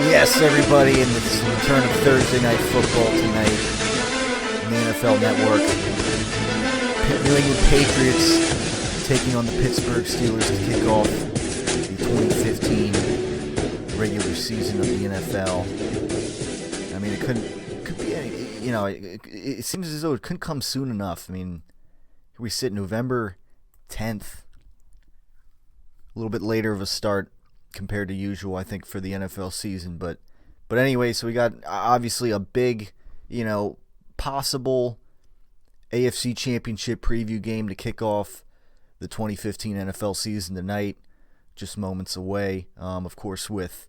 Yes, everybody, and it's the return of Thursday Night Football tonight on the NFL Network. New England Patriots taking on the Pittsburgh Steelers to kick off the 2015 regular season of the NFL. I mean, it could be any, it seems as though it couldn't come soon enough. I mean, here we sit November 10th, a little bit later of a start compared to usual, I think, for the NFL season. But anyway, so we got obviously a big, possible AFC Championship preview game to kick off the 2015 NFL season tonight, just moments away. Of course, with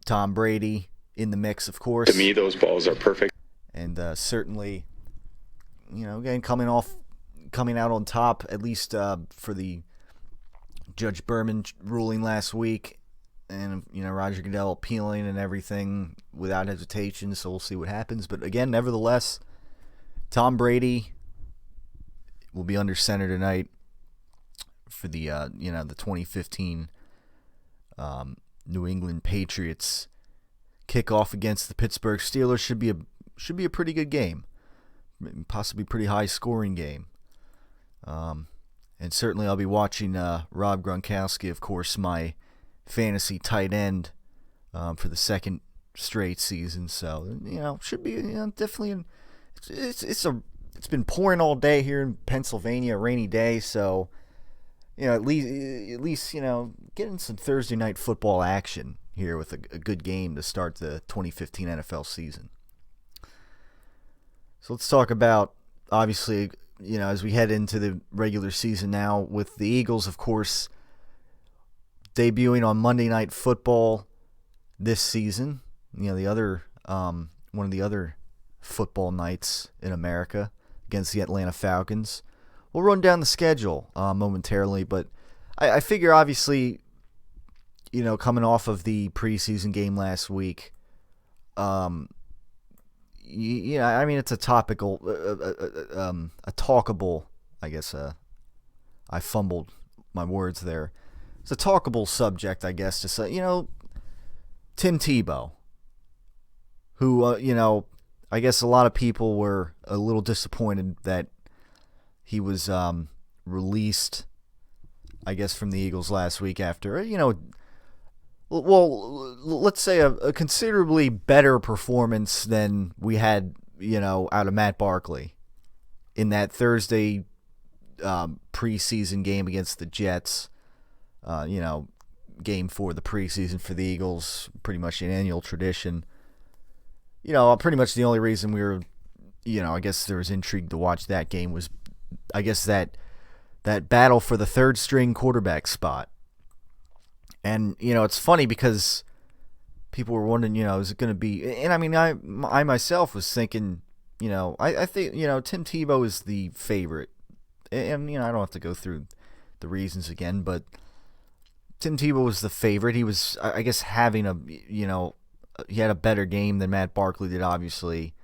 Tom Brady in the mix, of course. To me, those balls are perfect. And certainly, again, coming out on top, at least for the Judge Berman ruling last week, and Roger Goodell appealing and everything without hesitation. So we'll see what happens. But again, nevertheless, Tom Brady will be under center tonight for the the 2015 New England Patriots kickoff against the Pittsburgh Steelers. Should be a pretty good game, possibly pretty high scoring game. And certainly I'll be watching Rob Gronkowski, of course, my fantasy tight end for the second straight season. So, should be definitely. It's been pouring all day here in Pennsylvania, a rainy day. So, at least getting some Thursday night football action here with a good game to start the 2015 NFL season. So let's talk about, obviously, as we head into the regular season now, with the Eagles, of course, debuting on Monday Night Football this season. The other one of the other football nights in America against the Atlanta Falcons. We'll run down the schedule momentarily, but I figure, obviously, coming off of the preseason game last week, it's a topical, a talkable, I guess, I fumbled my words there. It's a talkable subject, I guess, to say, Tim Tebow, who, I guess a lot of people were a little disappointed that he was released, I guess, from the Eagles last week after, let's say a considerably better performance than we had, out of Matt Barkley in that Thursday preseason game against the Jets. Game for the preseason for the Eagles, pretty much an annual tradition. Pretty much the only reason we were, I guess there was intrigue to watch that game was, I guess, that battle for the third string quarterback spot. And, it's funny because people were wondering, is it going to be... And, I myself was thinking, I think, Tim Tebow is the favorite. And, I don't have to go through the reasons again, but Tim Tebow was the favorite. He was, I guess, having he had a better game than Matt Barkley did, obviously.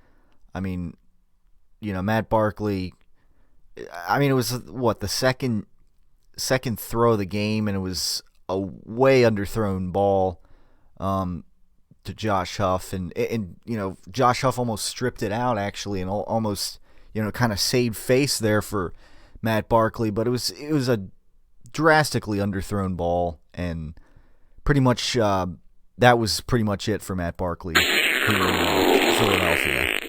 Matt Barkley... it was, the second throw of the game, and it was a way underthrown ball to Josh Huff, and Josh Huff almost stripped it out, actually, and almost kind of saved face there for Matt Barkley, but it was a drastically underthrown ball, and pretty much that was pretty much it for Matt Barkley here in Philadelphia.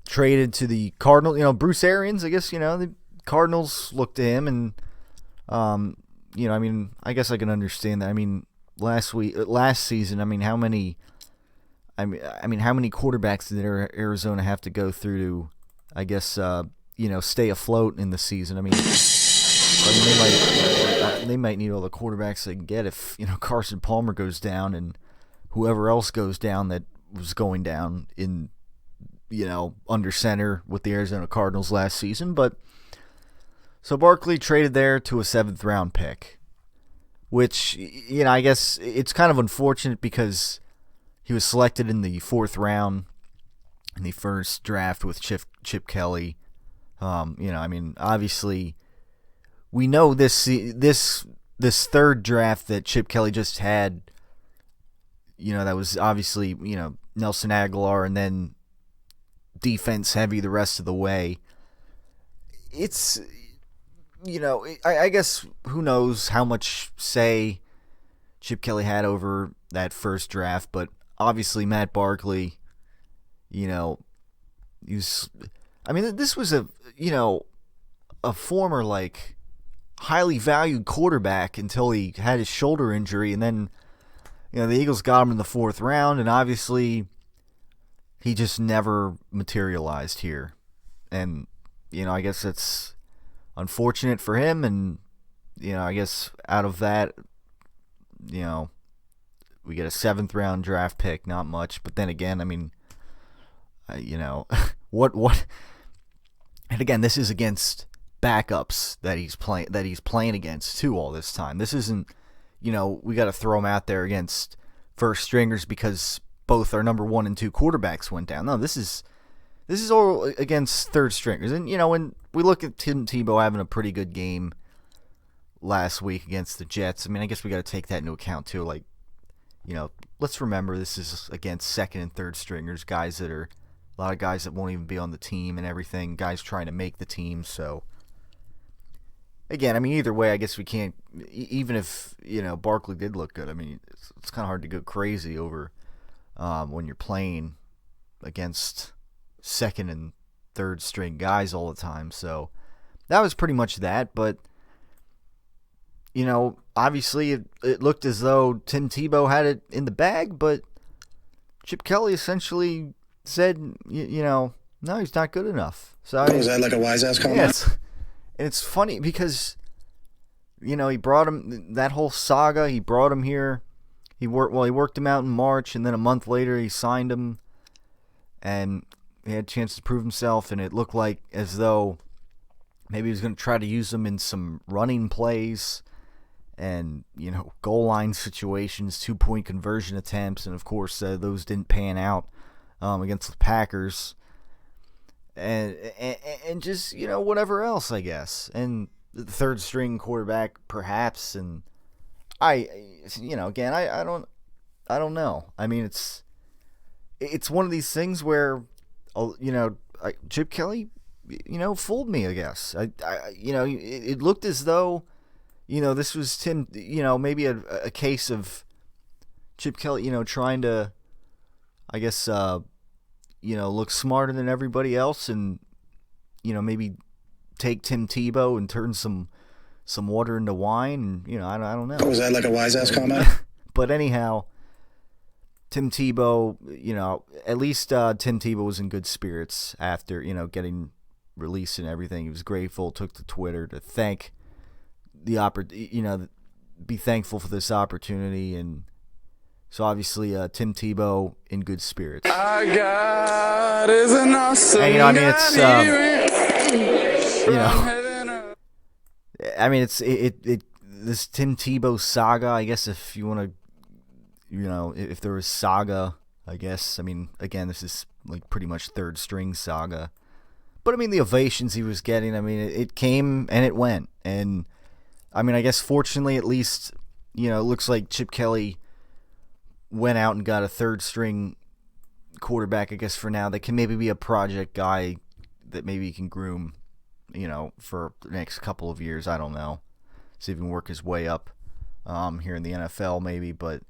Traded to the Cardinals, Bruce Arians, I guess, the Cardinals looked to him, and I guess I can understand that. Last season, how many quarterbacks did Arizona have to go through to, I guess, stay afloat in the season? They might need all the quarterbacks they can get if, Carson Palmer goes down and whoever else goes down that was going down in, under center with the Arizona Cardinals last season. But so Barkley traded there to a 7th round pick, which, I guess it's kind of unfortunate because he was selected in the 4th round in the first draft with Chip Kelly. Obviously we know this third draft that Chip Kelly just had that was obviously, Nelson Aguilar and then defense heavy the rest of the way. It's, I guess who knows how much say Chip Kelly had over that first draft, but obviously Matt Barkley, this was a former, like, highly valued quarterback until he had his shoulder injury, and then, the Eagles got him in the 4th round, and obviously he just never materialized here. And, I guess it's unfortunate for him, and, I guess out of that, we get a 7th round draft pick, not much, but then again, what, and again, this is against backups that he's playing against too all this time. This isn't, we got to throw him out there against first stringers because both our number 1 and 2 quarterbacks went down. No, this is all against third stringers. And when we look at Tim Tebow having a pretty good game last week against the Jets, I guess we got to take that into account too. Like, let's remember this is against second and third stringers, guys that are a lot of guys that won't even be on the team and everything, guys trying to make the team. So again, either way, I guess we can't, even if, Barkley did look good, it's kind of hard to go crazy over when you're playing against second and third string guys all the time. So that was pretty much that. But, obviously it looked as though Tim Tebow had it in the bag, but Chip Kelly essentially said, no, he's not good enough. So was that like a wise-ass comment? Yes. And it's funny because, he brought him, that whole saga, he brought him here. He worked him out in March, and then a month later he signed him, and he had a chance to prove himself, and it looked like as though maybe he was going to try to use him in some running plays and, goal line situations, 2-point conversion attempts, and of course those didn't pan out against the Packers. And just, whatever else, I guess. And the third string quarterback, perhaps. And again, I don't know. It's one of these things where, Chip Kelly, fooled me, I guess. It looked as though, this was Tim, maybe a case of Chip Kelly, trying to, I guess, look smarter than everybody else, and maybe take Tim Tebow and turn some water into wine. And I don't know. Was that like a wise-ass comment? But anyhow, Tim Tebow, at least Tim Tebow was in good spirits after getting released and everything. He was grateful. Took to Twitter to thank the be thankful for this opportunity. And so obviously, Tim Tebow in good spirits. Our God is an awesome and, it's it's this Tim Tebow saga. I guess if you want to, if there was saga, I guess. Again, this is like pretty much third string saga. But the ovations he was getting. It came and it went. And I guess fortunately, at least, it looks like Chip Kelly went out and got a third string quarterback, I guess, for now, that can maybe be a project guy that maybe he can groom, for the next couple of years. I don't know. See if he can work his way up here in the NFL maybe. But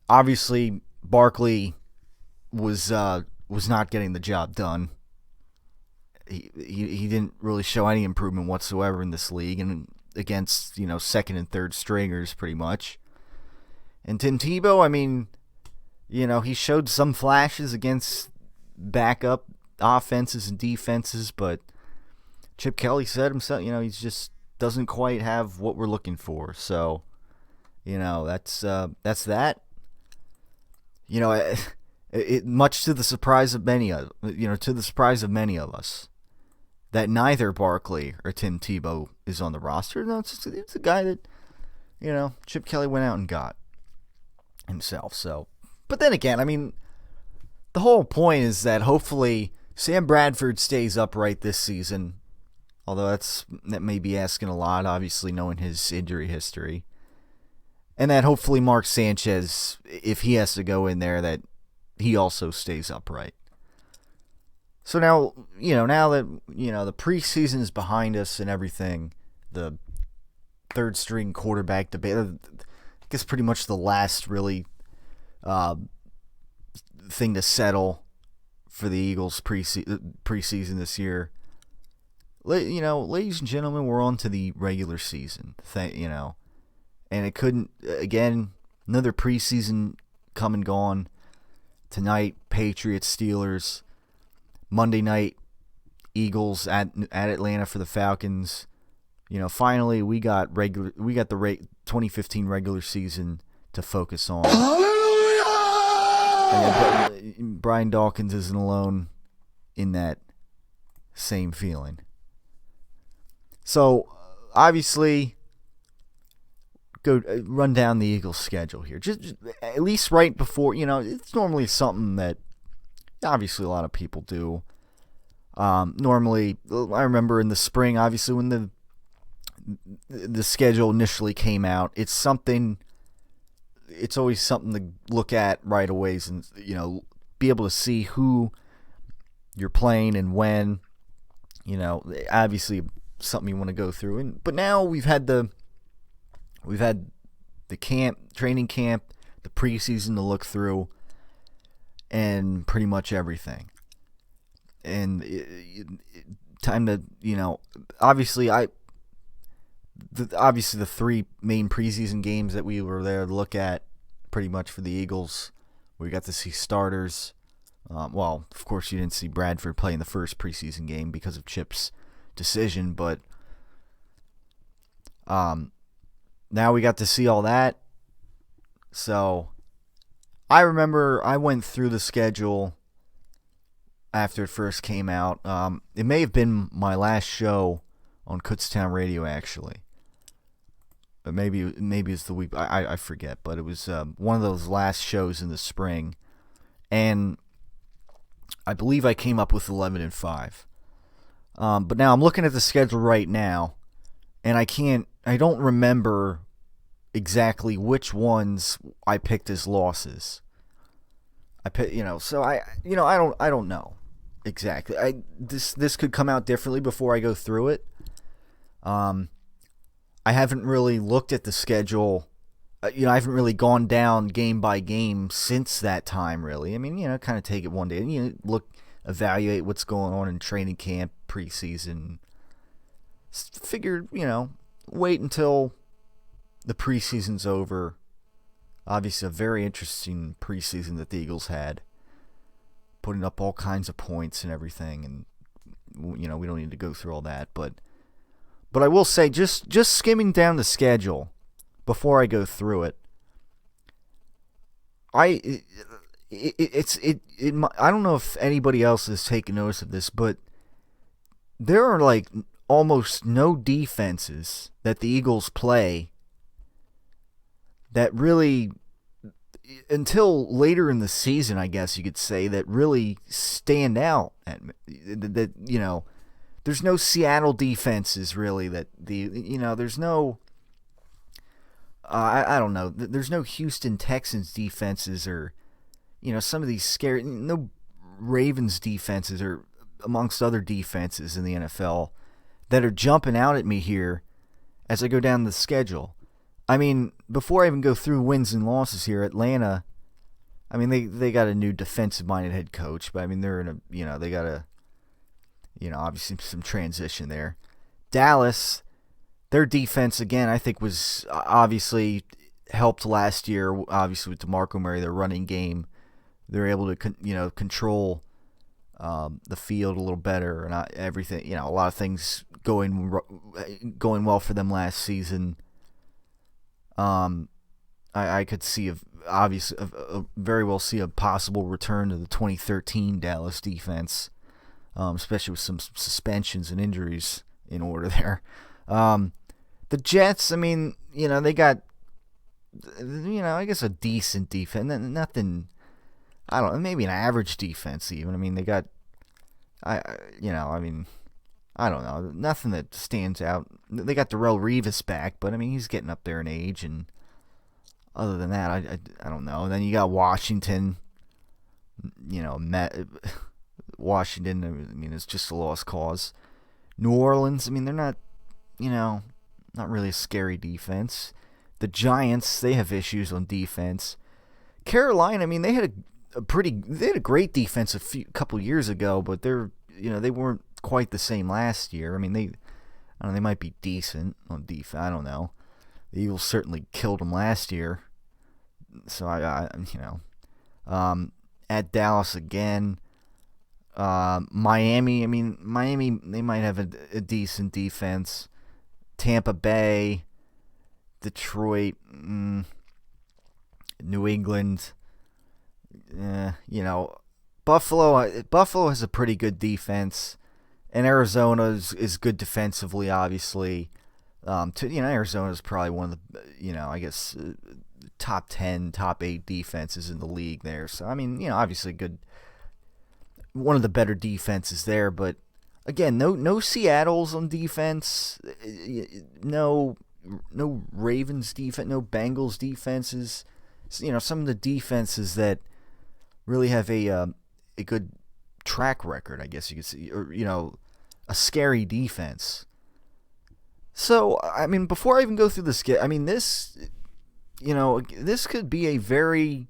obviously Barkley was not getting the job done. He didn't really show any improvement whatsoever in this league and against, second and third stringers pretty much. And Tim Tebow, he showed some flashes against backup offenses and defenses, but Chip Kelly said himself, he just doesn't quite have what we're looking for. So, that's that. It much to the surprise of many of us, that neither Barkley or Tim Tebow is on the roster. No, it's a guy that, Chip Kelly went out and got himself. So, but then again, the whole point is that hopefully Sam Bradford stays upright this season. Although that may be asking a lot, obviously knowing his injury history. And that hopefully Mark Sanchez, if he has to go in there, that he also stays upright. So now, now that, the preseason is behind us and everything, the third string quarterback debate, I guess pretty much the last really thing to settle for the Eagles preseason this year. Ladies and gentlemen, we're on to the regular season. And it couldn't, again, another preseason come and gone. Tonight, Patriots, Steelers. Monday night, Eagles at Atlanta for the Falcons. Finally we got the 2015 regular season to focus on. And Brian Dawkins isn't alone in that same feeling. So obviously, go run down the Eagles' schedule here. Just at least right before, it's normally something that obviously a lot of people do. Normally, I remember in the spring, obviously when the schedule initially came out, it's always something to look at right away and, be able to see who you're playing and when, obviously something you want to go through. But now we've had the training camp, the preseason to look through, and pretty much everything. And time to, obviously the three main preseason games that we were there to look at pretty much for the Eagles, we got to see starters. Well, of course you didn't see Bradford play in the first preseason game because of Chip's decision, but now we got to see all that. So I remember I went through the schedule after it first came out. It may have been my last show on Kutztown Radio, actually. But maybe it's the week. I forget, but it was one of those last shows in the spring, and I believe I came up with 11-5. But now I'm looking at the schedule right now, and I don't remember exactly which ones I picked as losses. So I don't know exactly. This could come out differently before I go through it. I haven't really looked at the schedule. I haven't really gone down game by game since that time, really. I mean, kind of take it one day and evaluate what's going on in training camp, preseason. Figure, wait until the preseason's over. Obviously, a very interesting preseason that the Eagles had, putting up all kinds of points and everything, and we don't need to go through all that, but I will say, just skimming down the schedule before I go through it, I don't know if anybody else has taken notice of this, but there are like almost no defenses that the Eagles play that really, until later in the season, I guess you could say, that really stand out. There's no Seattle defenses really there's no, I don't know, there's no Houston Texans defenses or, some of these scary, no Ravens defenses or amongst other defenses in the NFL that are jumping out at me here as I go down the schedule. I mean, before I even go through wins and losses here, Atlanta, I mean, they got a new defensive-minded head coach, but I mean, they're in a, they got a, obviously some transition there. Dallas, their defense, again, I think was obviously helped last year, obviously with DeMarco Murray, their running game. They're able to, control the field a little better and everything. A lot of things going well for them last season. I could see very well see a possible return to the 2013 Dallas defense, especially with some suspensions and injuries in order there. The Jets, I mean, they got, I guess a decent defense, nothing. I don't know, maybe an average defense even. I mean, they got, I don't know, nothing that stands out. They got Darrelle Revis back, but I mean, he's getting up there in age, and other than that, I don't know. And then you got Washington. Washington, I mean, it's just a lost cause. New Orleans, I mean, they're not, not really a scary defense. The Giants, they have issues on defense. Carolina, I mean, they had a great defense couple years ago, but they weren't quite the same last year. I mean, they might be decent on defense. I don't know. The Eagles certainly killed them last year. So at Dallas again. Miami, I mean, they might have a decent defense. Tampa Bay, Detroit, New England, Buffalo has a pretty good defense, and Arizona is good defensively, obviously. Arizona is probably one of the, I guess, top 10, top 8 defenses in the league there. So, I mean, obviously good, one of the better defenses there, but again, no Seattle's on defense, no Ravens defense, no Bengals defenses. Some of the defenses that really have a good track record, I guess you could say, or a scary defense. So, I mean, before I even go through this, I mean, this could be a very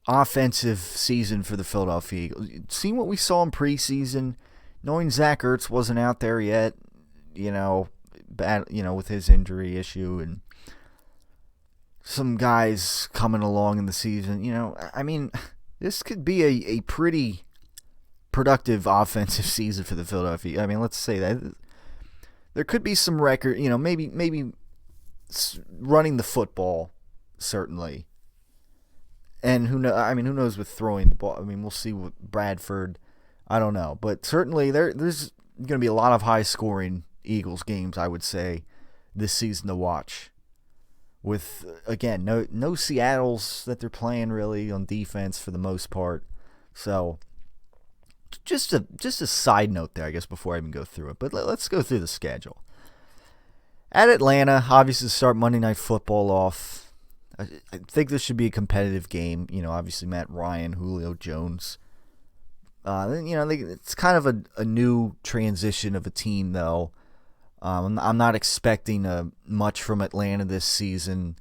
offensive season for the Philadelphia Eagles. Seeing what we saw in preseason, knowing Zach Ertz wasn't out there yet, with his injury issue, and some guys coming along in the season, I mean, this could be a pretty productive offensive season for the Philadelphia. I mean, let's say that there could be some record, maybe running the football, certainly. And who knows with throwing the ball. I mean, we'll see with Bradford. I don't know. But certainly there's going to be a lot of high-scoring Eagles games, I would say, this season to watch. With, again, no Seattles that they're playing really on defense for the most part. So, just a side note there, I guess, before I even go through it. But let's go through the schedule. At Atlanta, obviously start Monday Night Football off. I think this should be a competitive game. Obviously Matt Ryan, Julio Jones. It's kind of a new transition of a team, though. I'm not expecting much from Atlanta this season.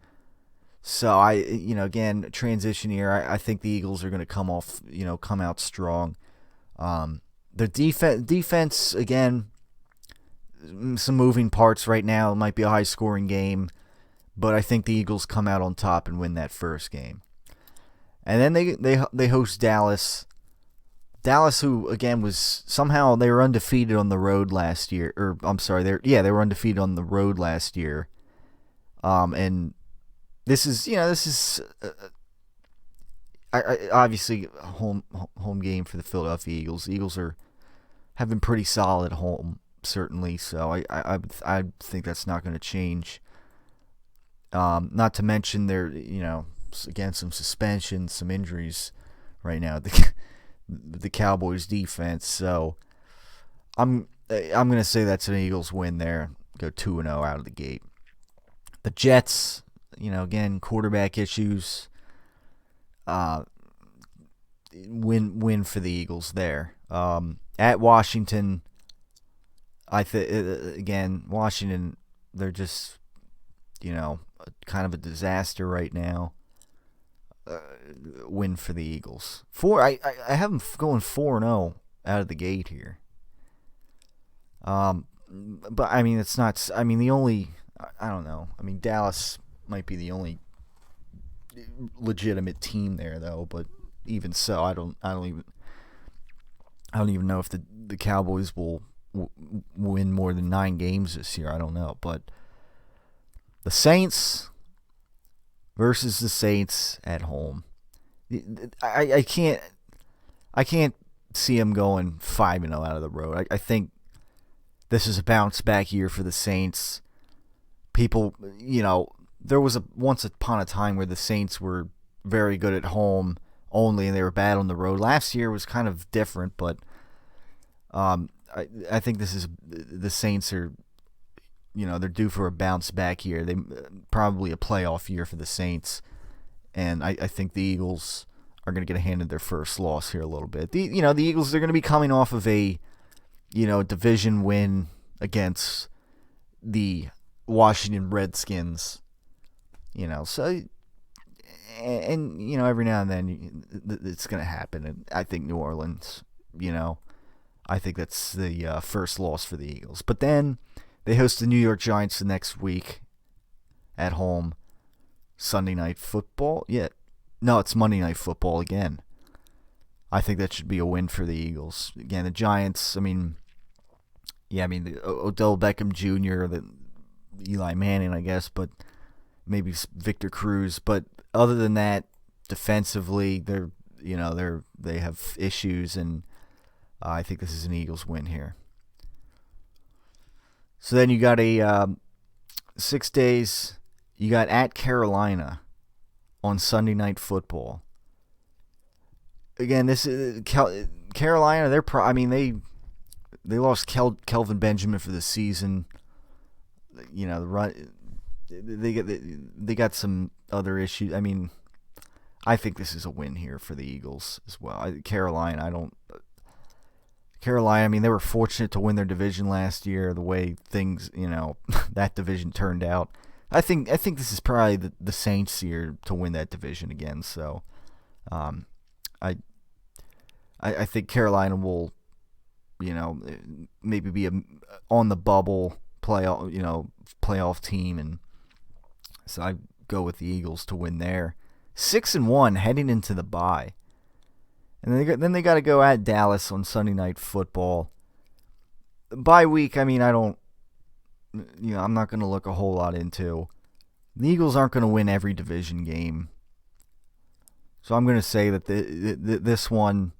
So again, transition year. I think the Eagles are going to come out strong. Their defense, again, some moving parts right now. It might be a high-scoring game. But I think the Eagles come out on top and win that first game. And then they host Dallas. Dallas, who again they were undefeated on the road last year. Or I'm sorry, they were undefeated on the road last year. And this is obviously a home game for the Philadelphia Eagles. The Eagles have been pretty solid at home, certainly. So I think that's not going to change. Not to mention there, again, some suspensions, some injuries right now. The Cowboys defense. So I'm gonna say that's an Eagles win there. Go 2-0 out of the gate. The Jets, again, quarterback issues. Win for the Eagles there. At Washington, again, Washington, they're just kind of a disaster right now. Win for the Eagles. I have them going 4-0 out of the gate here. But I mean, it's not. I mean, the only. I don't know. I mean, Dallas might be the only legitimate team there, though. But even so, I don't even know if the Cowboys will win more than 9 games this year. I don't know, but the Saints versus the Saints at home. I can't see them going 5-0 out of the road. I think this is a bounce back year for the Saints. People, there was once upon a time where the Saints were very good at home only, and they were bad on the road. Last year was kind of different, but I think the Saints are, they're due for a bounce back year. They probably a playoff year for the Saints. and I think the Eagles are going to get handed their first loss here a little bit. The Eagles, they're going to be coming off of a division win against the Washington Redskins. So and every now and then it's going to happen. And I think New Orleans, I think that's the first loss for the Eagles. But then they host the New York Giants the next week at home. Sunday Night Football. Yeah. No, it's Monday Night Football again. I think that should be a win for the Eagles. Again, the Giants, the Odell Beckham Jr., the Eli Manning, I guess, but maybe Victor Cruz. But other than that, defensively, they have issues, and I think this is an Eagles win here. So then you got a 6 days. You got at Carolina on Sunday Night Football. Again, this is Carolina. They lost Kelvin Benjamin for the season. The run. They got some other issues. I think this is a win here for the Eagles as well. Carolina, they were fortunate to win their division last year. The way things, that division turned out. I think this is probably the Saints year to win that division again. So, I think Carolina will, maybe be on the bubble playoff team, and so I go with the Eagles to win there. 6-1 heading into the bye, and then they got to go at Dallas on Sunday Night Football. Bye week. I'm not going to look a whole lot into. The Eagles aren't going to win every division game. So I'm going to say that this one,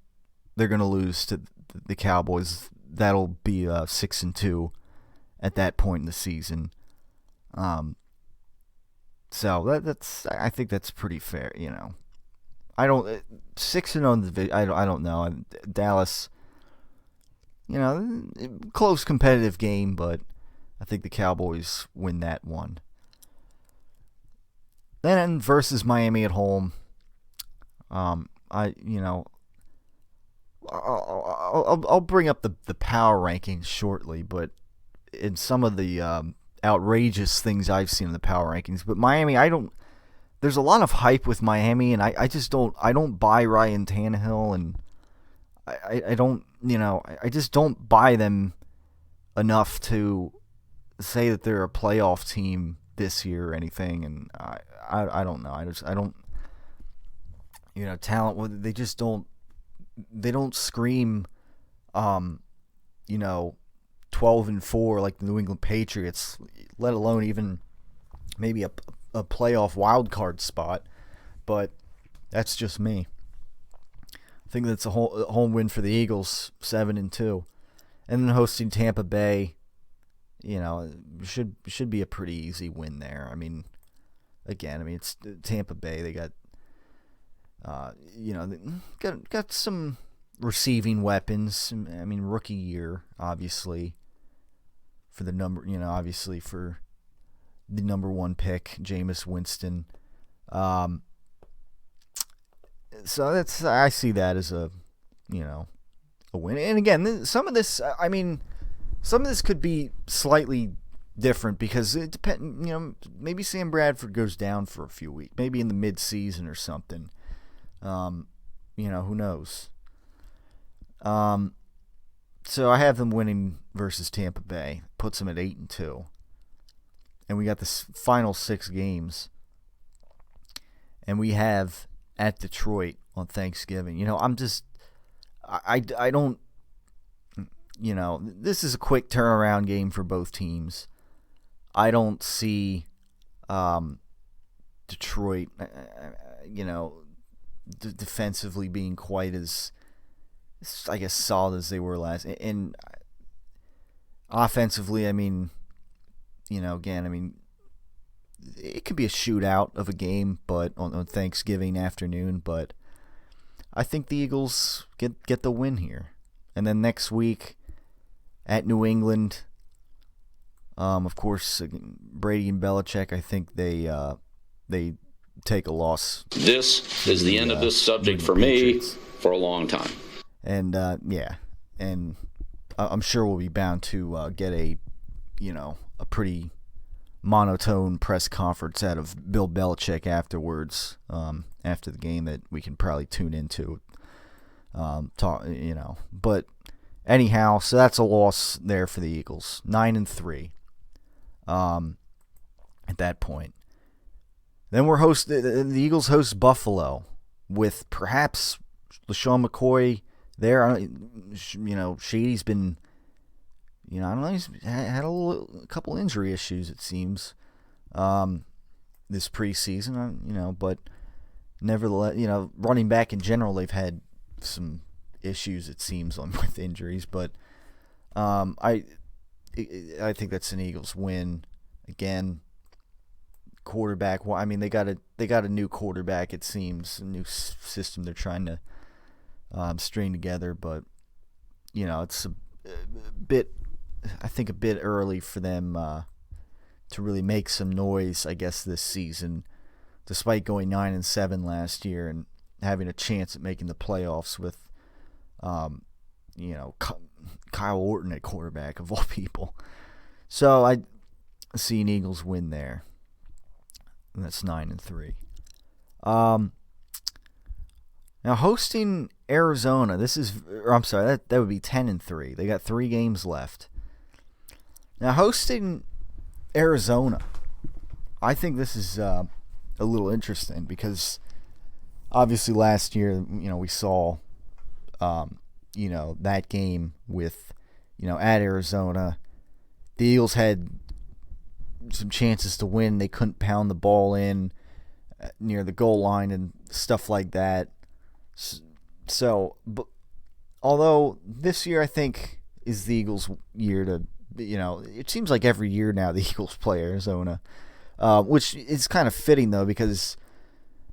they're going to lose to the Cowboys. That'll be 6-2 at that point in the season. So I think that's pretty fair. 6-0 in the division. I don't know. Dallas, close competitive game, but I think the Cowboys win that one. Then versus Miami at home. I'll bring up the power rankings shortly, but in some of the outrageous things I've seen in the power rankings, but Miami, there's a lot of hype with Miami, and I just don't buy Ryan Tannehill, and I just don't buy them enough to say that they're a playoff team this year or anything, and I don't know. I don't talent. They just don't. They don't scream, 12-4 like the New England Patriots, let alone even maybe a playoff wild card spot. But that's just me. I think that's a home win for the Eagles, 7-2, and then hosting Tampa Bay. Should be a pretty easy win there. It's Tampa Bay. They got, got some receiving weapons. Rookie year, obviously, for the obviously for the number one pick, Jameis Winston. So I see that as a win. And again, some of this could be slightly different because it depends. Maybe Sam Bradford goes down for a few weeks, maybe in the mid-season or something. Who knows? So I have them winning versus Tampa Bay, puts them at 8-2, and we got the final 6 games, and we have at Detroit on Thanksgiving. I don't. This is a quick turnaround game for both teams. I don't see Detroit, defensively being quite as, I guess, solid as they were last. And offensively, again, it could be a shootout of a game, but on Thanksgiving afternoon. But I think the Eagles get the win here. And then next week at New England, of course, Brady and Belichick, I think they take a loss. This is the end of this subject for me for a long time. And and I'm sure we'll be bound to get a pretty monotone press conference out of Bill Belichick afterwards, after the game, that we can probably tune into. But anyhow, so that's a loss there for the Eagles, 9-3. At that point, then the Eagles host Buffalo with perhaps LaShawn McCoy there. Shady's been, I don't know, he's had a couple injury issues, it seems, this preseason, but nevertheless, running back in general, they've had some issues, it seems, with injuries, but I think that's an Eagles win. Again, quarterback, they got a new quarterback, it seems, a new system they're trying to string together, but it's a bit early for them to really make some noise, I guess, this season, despite going 9-7 last year and having a chance at making the playoffs with Kyle Orton at quarterback, of all people. So I see an Eagles win there. And that's 9-3. Now hosting Arizona, that would be 10-3. They got 3 games left. Now hosting Arizona, I think this is a little interesting because obviously last year, we saw, that game with, at Arizona, the Eagles had some chances to win. They couldn't pound the ball in near the goal line and stuff like that. So, but although this year I think is the Eagles' year to, it seems like every year now the Eagles play Arizona, which is kind of fitting though, because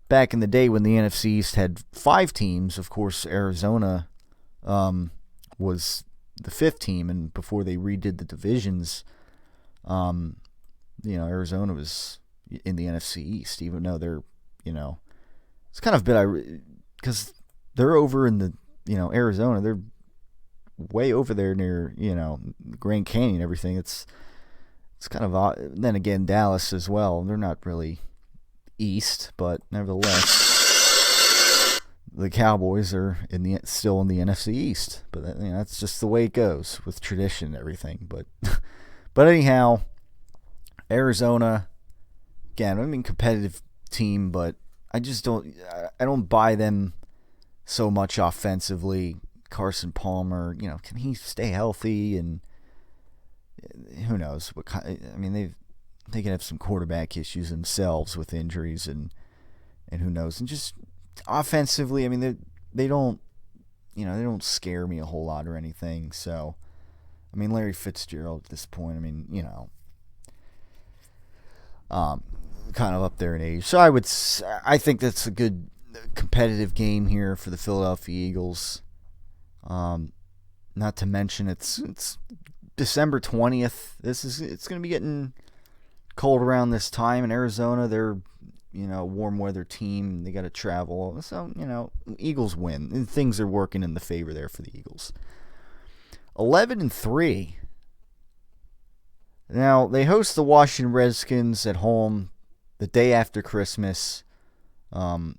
back in the day when the NFC East had 5 teams, of course Arizona was the 5th team, and before they redid the divisions, Arizona was in the NFC East, even though they're, it's kind of a bit, because they're over in the, Arizona, they're way over there near, Grand Canyon and everything. It's kind of odd. Then again, Dallas as well, they're not really East, but nevertheless, the Cowboys are still in the NFC East. But that's just the way it goes with tradition and everything. But anyhow, Arizona, again, competitive team, but I don't buy them so much offensively. Carson Palmer, can he stay healthy? And who knows what kind? They can have some quarterback issues themselves with injuries, and who knows? And just offensively, they don't scare me a whole lot or anything. So, Larry Fitzgerald at this point, kind of up there in age. So I think that's a good competitive game here for the Philadelphia Eagles. Not to mention it's December 20th. It's going to be getting cold around this time in Arizona. They're warm weather team. They got to travel. So, Eagles win. And things are working in the favor there for the Eagles. 11-3. Now, they host the Washington Redskins at home the day after Christmas. Whatever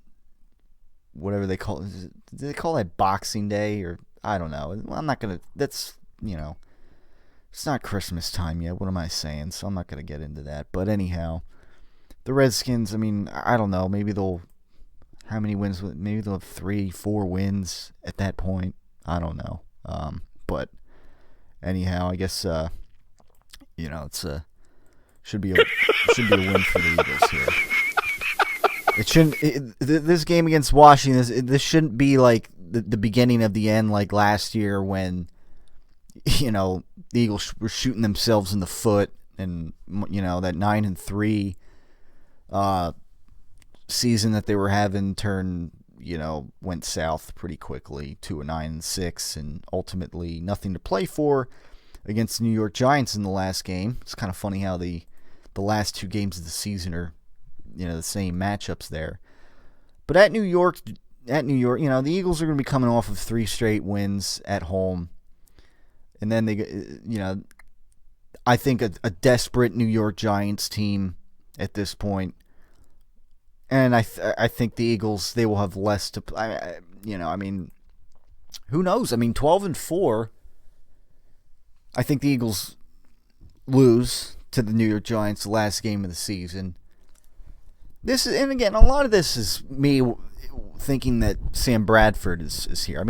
they call it. Do they call that Boxing Day? Or I don't know. I'm not going to. That's, it's not Christmas time yet. What am I saying? So I'm not going to get into that. But anyhow, the Redskins, I don't know. Maybe how many wins? Maybe they'll have 3-4 wins at that point. I don't know. But anyhow, I guess, it's should be a win for the Eagles here. It shouldn't. This game against Washington, this shouldn't be like the beginning of the end, like last year when, the Eagles were shooting themselves in the foot, and that 9-3 season that they were having went south pretty quickly to a 9-6, and ultimately nothing to play for against the New York Giants in the last game. It's kind of funny how the last 2 games of the season are the same matchups there. But at New York, the Eagles are going to be coming off of 3 straight wins at home, and then I think a desperate New York Giants team at this point, and I think the Eagles, they will have less to. Who knows? 12-4. I think the Eagles lose to the New York Giants the last game of the season. And again, a lot of this is me thinking that Sam Bradford is here.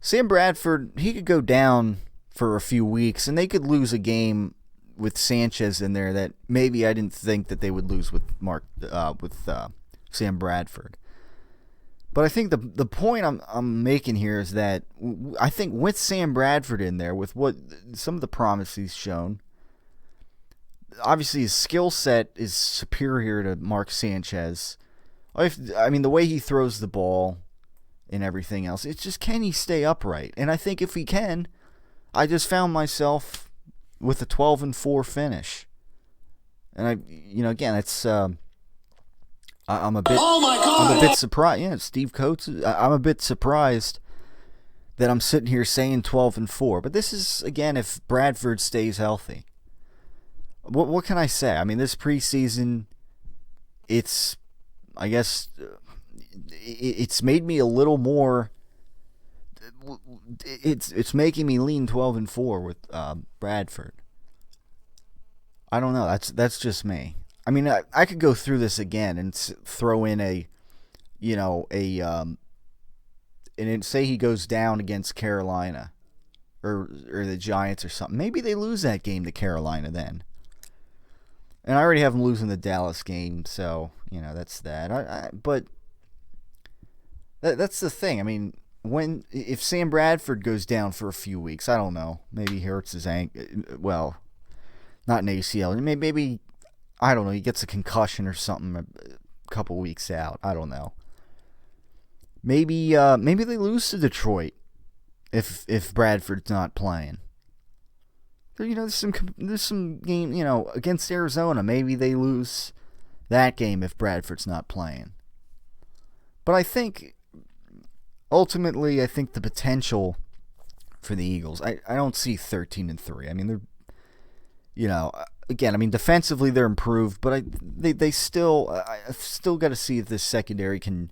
Sam Bradford, he could go down for a few weeks, and they could lose a game with Sanchez in there that maybe I didn't think that they would lose with Sam Bradford. But I think the point I'm making here is that I think with Sam Bradford in there, with what some of the promise he's shown, obviously his skill set is superior to Mark Sanchez. The way he throws the ball and everything else, it's just, can he stay upright? And I think if he can, I just found myself with a 12-4 finish. And again, it's I'm a bit surprised. Yeah, Steve Coates. I'm a bit surprised that I'm sitting here saying 12-4. But this is, again, if Bradford stays healthy. What can I say? This preseason, it's made me a little more. It's making me lean 12-4 with Bradford. I don't know. That's just me. I could go through this again and throw in and say he goes down against Carolina or the Giants or something. Maybe they lose that game to Carolina then. And I already have them losing the Dallas game, so that's that. But that's the thing. If Sam Bradford goes down for a few weeks, I don't know. Maybe he hurts his ankle. Well, not an ACL. Maybe, I don't know, he gets a concussion or something a couple weeks out. I don't know. Maybe they lose to Detroit if Bradford's not playing. There's some game, against Arizona. Maybe they lose that game if Bradford's not playing. But I think, ultimately, the potential for the Eagles, I don't see 13-3. They're, again, defensively they're improved, but I've still got to see if this secondary can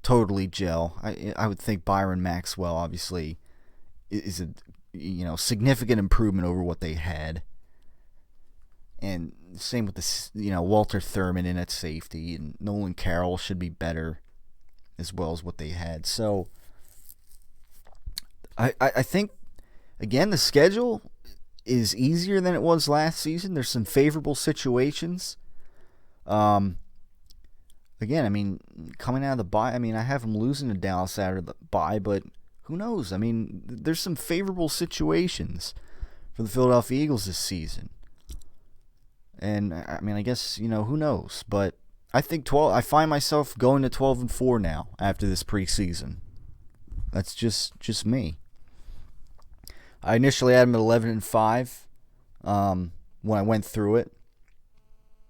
totally gel. I would think Byron Maxwell obviously is a significant improvement over what they had, and same with the Walter Thurman in at safety, and Nolan Carroll should be better as well as what they had. So I think, again, the schedule is easier than it was last season. There's some favorable situations. Again, coming out of the bye, I have them losing to Dallas out of the bye, but who knows? There's some favorable situations for the Philadelphia Eagles this season. And, I guess, who knows? But I think I find myself going to 12-4 now after this preseason. That's just me. I initially had them at 11-5 when I went through it.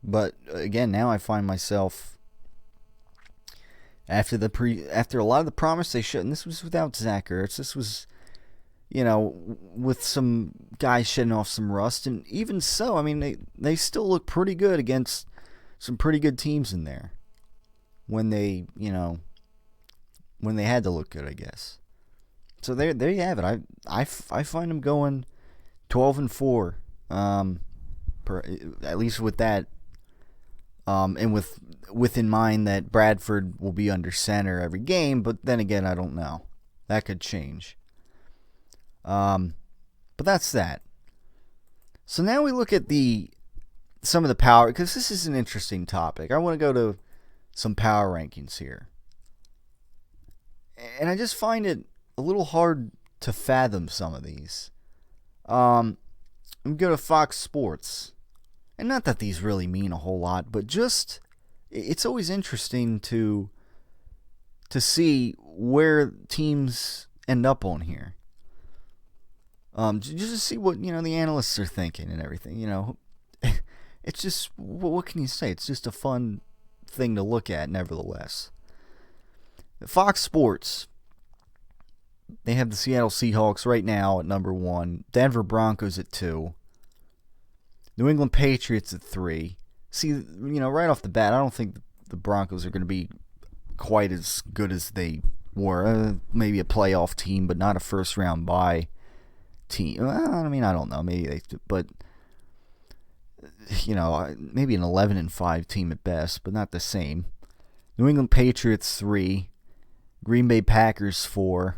But, again, now I find myself, after a lot of the promise they showed, and this was without Zach Ertz, this was, with some guys shedding off some rust, and even so, they still look pretty good against some pretty good teams in there when they had to look good, I guess. So there you have it. I find them going 12-4, at least with that. And with in mind that Bradford will be under center every game, but then again, I don't know. That could change. But that's that. So now we look at some of the power, because this is an interesting topic. I want to go to some power rankings here. And I just find it a little hard to fathom some of these. We go to Fox Sports. And not that these really mean a whole lot, but just, it's always interesting to see where teams end up on here. Just to see what, the analysts are thinking and everything, It's just, what can you say? It's just a fun thing to look at, nevertheless. Fox Sports, they have the Seattle Seahawks right now at number 1, Denver Broncos at 2, New England Patriots at 3. See, right off the bat, I don't think the Broncos are going to be quite as good as they were. Maybe a playoff team, but not a first-round bye team. Well, I mean, I don't know. Maybe but maybe an 11-5 team at best, but not the same. New England Patriots 3, Green Bay Packers 4,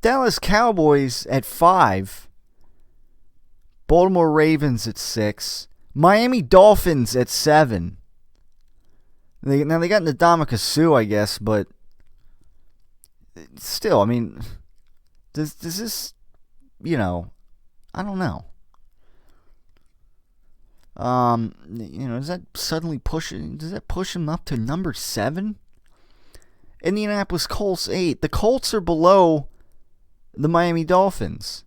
Dallas Cowboys at 5, Baltimore Ravens at 6, Miami Dolphins at 7. They got Ndamukong Suh, I guess, but still, I mean, does this, I don't know. Does that suddenly push him up to number 7? Indianapolis Colts 8. The Colts are below the Miami Dolphins.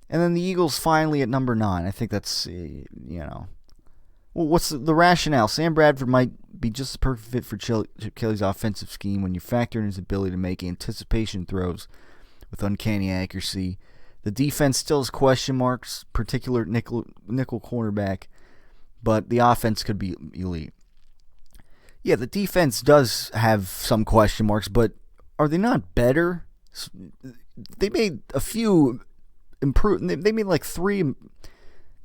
And then the Eagles finally at number 9. I think that's, Well, what's the rationale? Sam Bradford might be just the perfect fit for Chip Kelly's offensive scheme when you factor in his ability to make anticipation throws with uncanny accuracy. The defense still has question marks, particular nickel cornerback, but the offense could be elite. Yeah, the defense does have some question marks, but are they not better? They made a few they made like 3.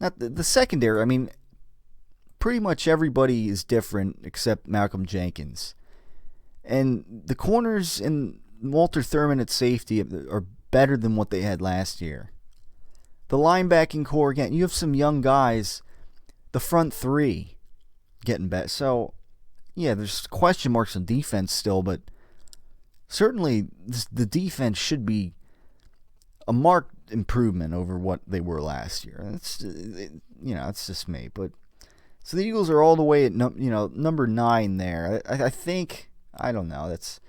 Not the secondary. I mean, pretty much everybody is different except Malcolm Jenkins. And the corners and Walter Thurman at safety are better than what they had last year. The linebacking core, again, you have some young guys. The front 3 getting better. So, yeah, there's question marks on defense still, but certainly the defense should be a marked improvement over what they were last year. It's just me. But so the Eagles are all the way at number 9 there. I think, I don't know. That's,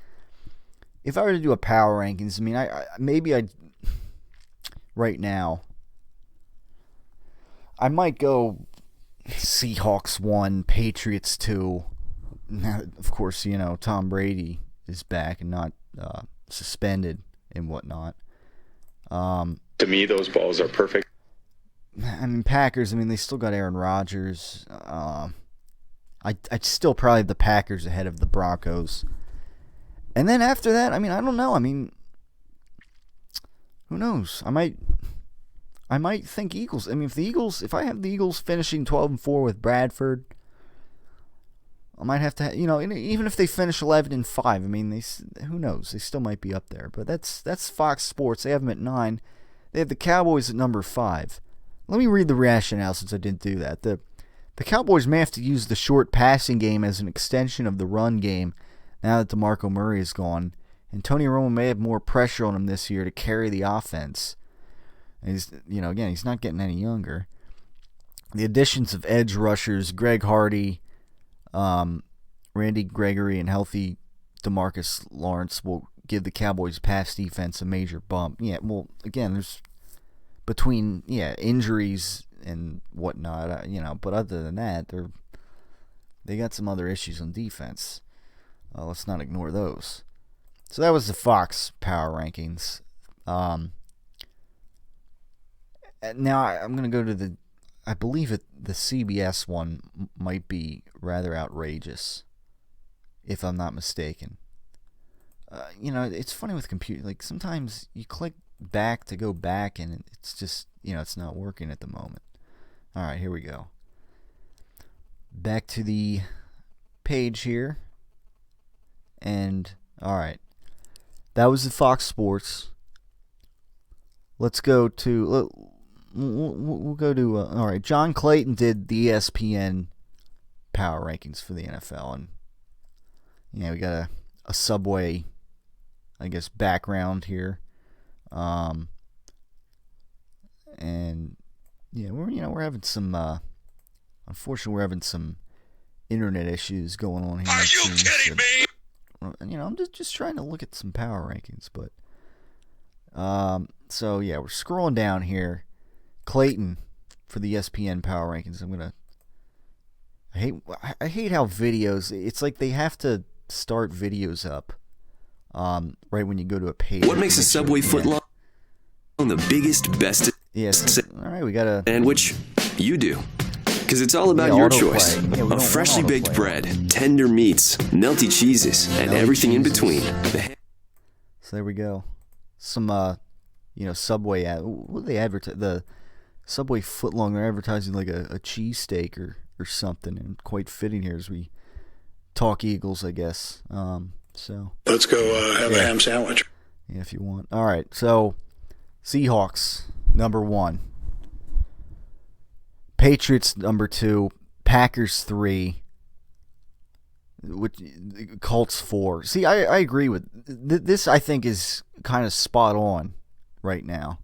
if I were to do a power rankings, I mean, right now, I might go Seahawks 1, Patriots 2. Now, of course, Tom Brady is back and not suspended and whatnot. To me, those balls are perfect. I mean, Packers, they still got Aaron Rodgers. I'd still probably have the Packers ahead of the Broncos. And then after that, I don't know. Who knows? I might think Eagles. If I have the Eagles finishing 12-4 with Bradford, I might have to, even if they finish 11-5, who knows? They still might be up there. But that's Fox Sports. They have them at 9. They have the Cowboys at number 5. Let me read the rationale since I didn't do that. The Cowboys may have to use the short passing game as an extension of the run game now that DeMarco Murray is gone. And Tony Romo may have more pressure on him this year to carry the offense. And he's not getting any younger. The additions of edge rushers, Greg Hardy, Randy Gregory, and healthy DeMarcus Lawrence will give the Cowboys' pass defense a major bump. Yeah, well, again, there's between injuries and whatnot, but other than that, they got some other issues on defense. Let's not ignore those. So that was the Fox power rankings. Now I'm going to go to I believe the CBS one might be rather outrageous, if I'm not mistaken. It's funny with computer. Like, sometimes you click back to go back, and it's just, it's not working at the moment. All right, here we go. Back to the page here. And, all right. That was the Fox Sports. Let's go to... We'll go to... all right, John Clayton did the ESPN power rankings for the NFL. And, we got a Subway, I guess, background here. And, we're having some... unfortunately, we're having some internet issues going on here. Are you kidding me? I'm just trying to look at some power rankings, but so yeah, we're scrolling down here. Clayton for the ESPN power rankings. I hate how videos. It's like they have to start videos up, right when you go to a page. What makes a Subway footlong the biggest, best? Yes. All right, we gotta. And which you do. Because it's all about your choice of freshly baked bread, tender meats, melty cheeses, and everything in between. So there we go. Some, Subway ad. What do they advertise? The Subway footlong. They're advertising like a cheesesteak or something, and quite fitting here as we talk Eagles, I guess. So let's go have a ham sandwich. Yeah, if you want. All right. So Seahawks number 1. Patriots number 2, Packers 3, Colts 4. See, I agree with this. I think is kind of spot on right now.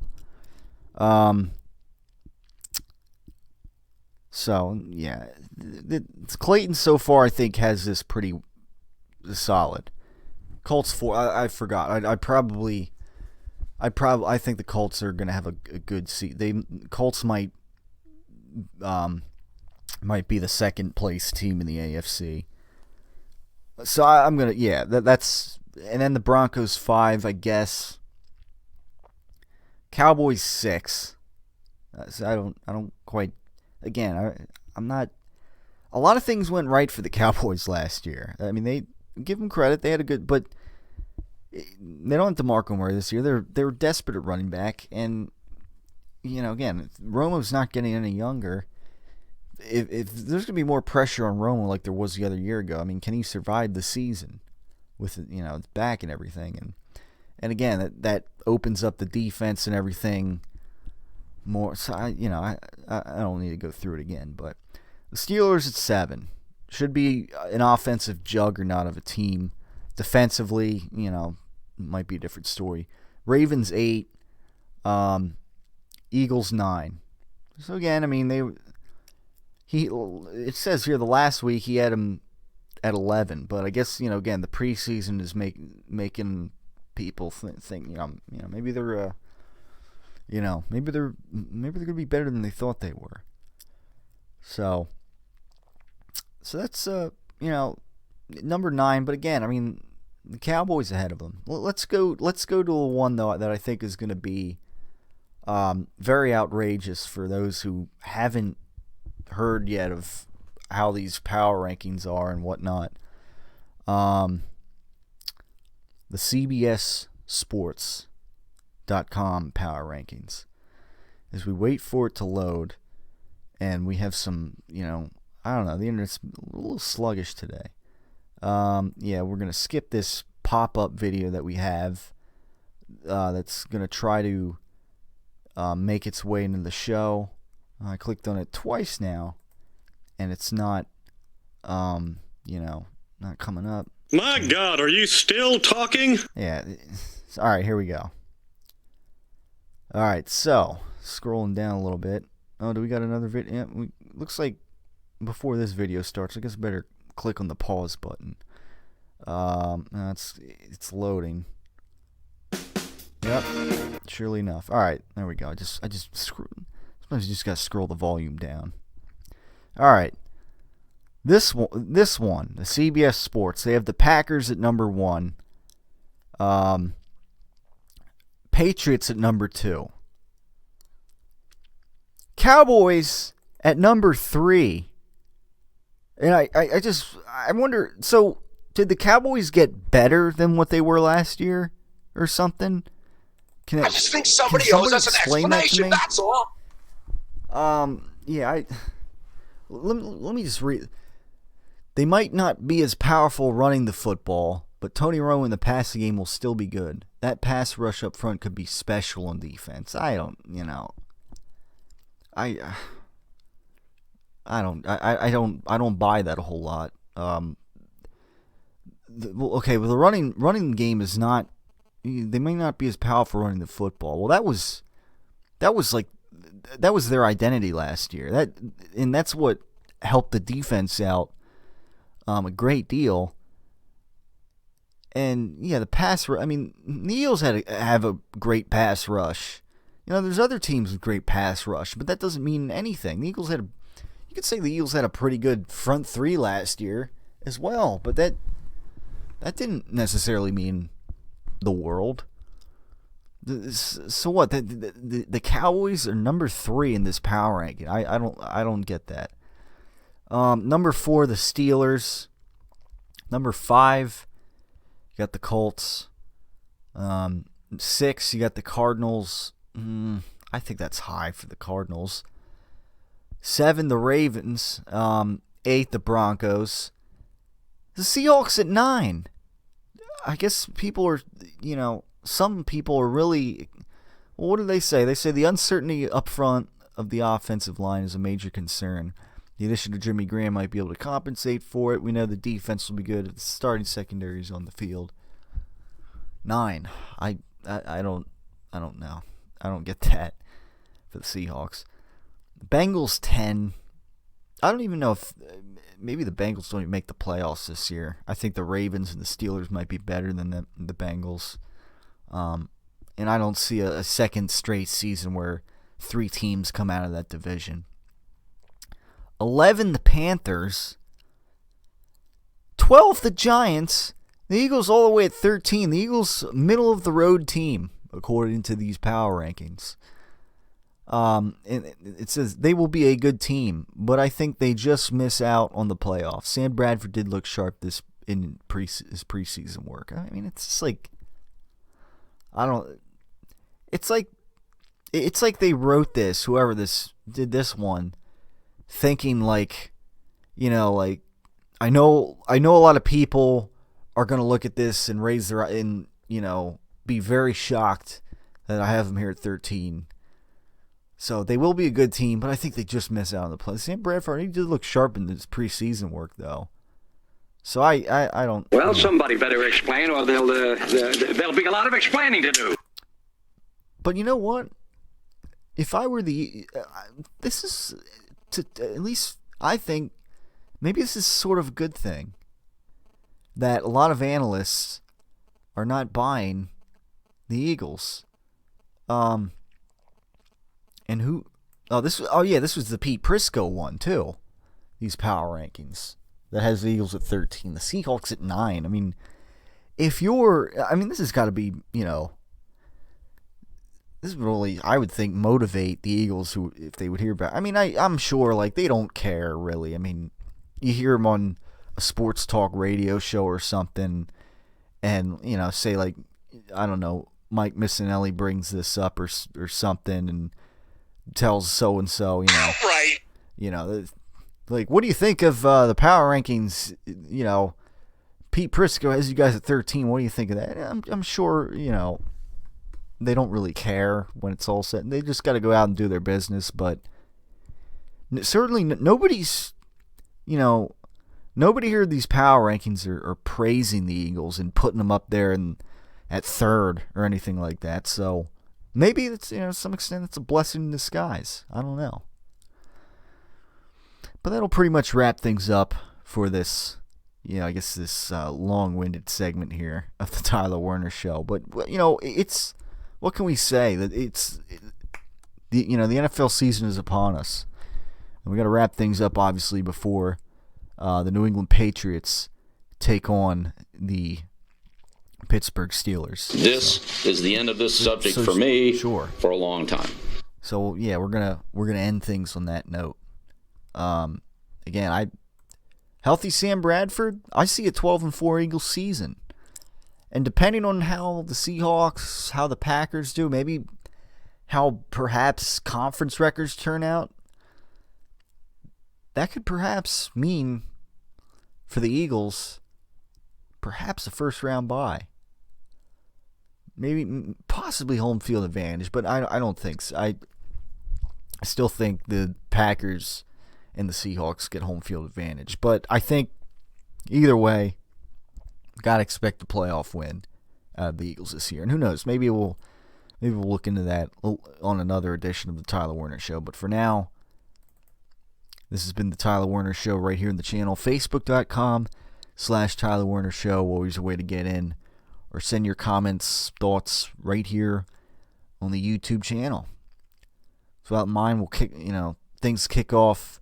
So yeah, Clayton so far I think has this pretty solid. Colts 4. I forgot. I think the Colts are gonna have a good season. Colts might be the second place team in the AFC. So I'm gonna that's and then the Broncos 5, I guess. Cowboys 6. So I don't quite. Again, I'm not. A lot of things went right for the Cowboys last year. I mean, they give them credit; they had a good, but they don't have DeMarco Murray this year. They're desperate at running back, and again, Romo's not getting any younger. If there's gonna be more pressure on Romo like there was the other year ago, I mean, can he survive the season with his back and everything? And again, that opens up the defense and everything more. So I don't need to go through it again. But the Steelers at 7 should be an offensive juggernaut of a team. Defensively, might be a different story. Ravens 8, Eagles 9. So again, I mean it says here the last week he had him at 11, but I guess again the preseason is making people think maybe they're maybe they're gonna be better than they thought they were. So that's number 9. But again, I mean the Cowboys ahead of them. Let's go to a one though that I think is gonna be very outrageous for those who haven't heard yet of how these power rankings are and whatnot. The CBS Sports.com power rankings. As we wait for it to load, and we have some, I don't know, the internet's a little sluggish today. We're going to skip this pop-up video that we have that's going to try to make its way into the show. I clicked on it twice now, and it's not, not coming up. My God, are you still talking? Yeah. All right, here we go. All right, so scrolling down a little bit. Oh, do we got another video? Yeah, looks like before this video starts, I guess I better click on the pause button. No, it's loading. Yep, surely enough. All right, there we go. I just sometimes you just gotta scroll the volume down. All right, this one, the CBS Sports. They have the Packers at number 1. Patriots at number 2. Cowboys at number 3. And I wonder, so did the Cowboys get better than what they were last year or something? I just think somebody owes us an explanation, that's all. Let me just read. They might not be as powerful running the football, but Tony Romo in the passing game will still be good. That pass rush up front could be special on defense. I don't buy that a whole lot. The running game is not. They may not be as powerful running the football. Well, that was their identity last year. That's what helped the defense out a great deal. And yeah, the pass. I mean, the Eagles have a great pass rush. There's other teams with great pass rush, but that doesn't mean anything. The Eagles you could say the Eagles had a pretty good front three last year as well, but that didn't necessarily mean the world. So what? The Cowboys are number 3 in this power ranking. I don't get that. Number 4, the Steelers. Number 5, you got the Colts. 6, you got the Cardinals. I think that's high for the Cardinals. 7, the Ravens. 8, the Broncos. The Seahawks at 9. I guess people are, some people are really, well, what do they say? They say the uncertainty up front of the offensive line is a major concern. The addition of Jimmy Graham might be able to compensate for it. We know the defense will be good if the starting secondary is on the field. 9. I don't know. I don't get that for the Seahawks. Bengals 10. I don't even know if maybe the Bengals don't even make the playoffs this year. I think the Ravens and the Steelers might be better than the Bengals. And I don't see a second straight season where 3 teams come out of that division. 11, the Panthers. 12, the Giants. The Eagles all the way at 13. The Eagles, middle of the road team, according to these power rankings. And it says they will be a good team, but I think they just miss out on the playoffs. Sam Bradford did look sharp his preseason work. I mean, it's just like, it's like they wrote this, whoever did this one, thinking like, I know a lot of people are going to look at this and be very shocked that I have them here at 13. So they will be a good team, but I think they just miss out on the play. Sam Bradford, he did look sharp in his preseason work, though. So I don't. Well, somebody better explain, or there'll be a lot of explaining to do. But you know what? If I were this is at least I think maybe this is sort of a good thing that a lot of analysts are not buying the Eagles. And who? This was the Pete Prisco one too. These power rankings that has the Eagles at 13, the Seahawks at 9. I mean, this has got to be, this would really, I would think, motivate the Eagles if they would hear about. I mean, I'm sure like they don't care really. I mean, you hear them on a sports talk radio show or something, and say like, I don't know, Mike Missinelli brings this up or something and tells so and so, right? Like, what do you think of the power rankings? Pete Prisco has you guys at 13. What do you think of that? I'm sure they don't really care when it's all set. They just got to go out and do their business. But certainly nobody's, nobody here. These power rankings are praising the Eagles and putting them up there and at 3rd or anything like that. So maybe it's, to some extent, it's a blessing in disguise. I don't know. But that'll pretty much wrap things up for this, I guess this long-winded segment here of the Tyler Werner Show. But, it's, what can we say? That the NFL season is upon us. And we got to wrap things up, obviously, before the New England Patriots take on the Pittsburgh Steelers. This is the end of this subject for me for a long time. So yeah, we're gonna end things on that note. Again, healthy Sam Bradford, I see a 12-4 Eagles season, and depending on how the Seahawks, how the Packers do, maybe how perhaps conference records turn out, that could perhaps mean for the Eagles perhaps a first-round bye. Maybe, possibly home field advantage, but I don't think so. I still think the Packers and the Seahawks get home field advantage. But I think either way, gotta expect a playoff win out of the Eagles this year. And who knows? Maybe we'll look into that on another edition of the Tyler Werner Show. But for now, this has been the Tyler Werner Show right here on the channel. Facebook.com/Tyler Werner Show. Always a way to get in or send your comments, thoughts right here on the YouTube channel. So without mine, things kick off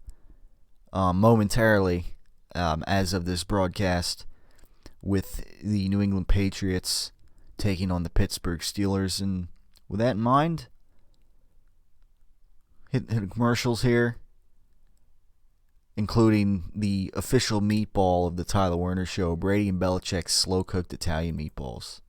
momentarily as of this broadcast with the New England Patriots taking on the Pittsburgh Steelers. And with that in mind, hit commercials here, including the official meatball of the Tyler Werner Show, Brady and Belichick's slow-cooked Italian meatballs.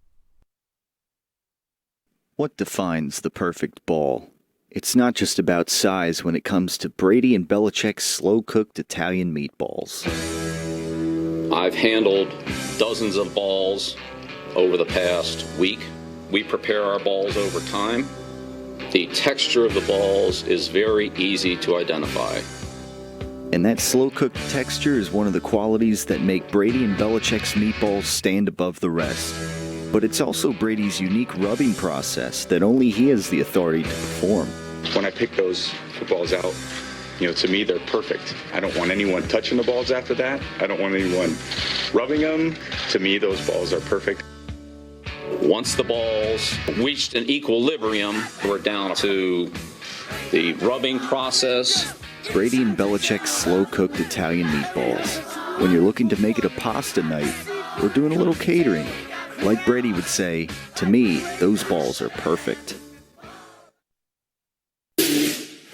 What defines the perfect ball? It's not just about size when it comes to Brady and Belichick's slow-cooked Italian meatballs. I've handled dozens of balls over the past week. We prepare our balls over time. The texture of the balls is very easy to identify. And that slow-cooked texture is one of the qualities that make Brady and Belichick's meatballs stand above the rest. But it's also Brady's unique rubbing process that only he has the authority to perform. When I pick those balls out, to me, they're perfect. I don't want anyone touching the balls after that. I don't want anyone rubbing them. To me, those balls are perfect. Once the balls reached an equilibrium, we're down to the rubbing process. Brady and Belichick's slow-cooked Italian meatballs. When you're looking to make it a pasta night or doing a little catering, like Brady would say, to me, those balls are perfect.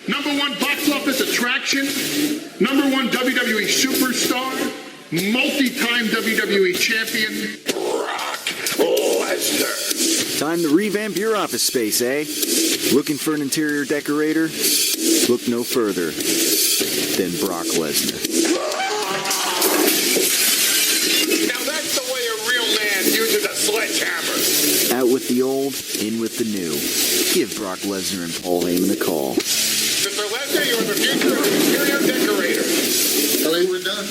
Number one box office attraction, number one WWE superstar, multi-time WWE champion, Brock Lesnar. Time to revamp your office space, eh? Looking for an interior decorator? Look no further than Brock Lesnar. Now that's the way a real man uses a sledgehammer. Out with the old, in with the new. Give Brock Lesnar and Paul Heyman a call. Mr. Lesnar, you're the future of the interior decorator. I think we're done.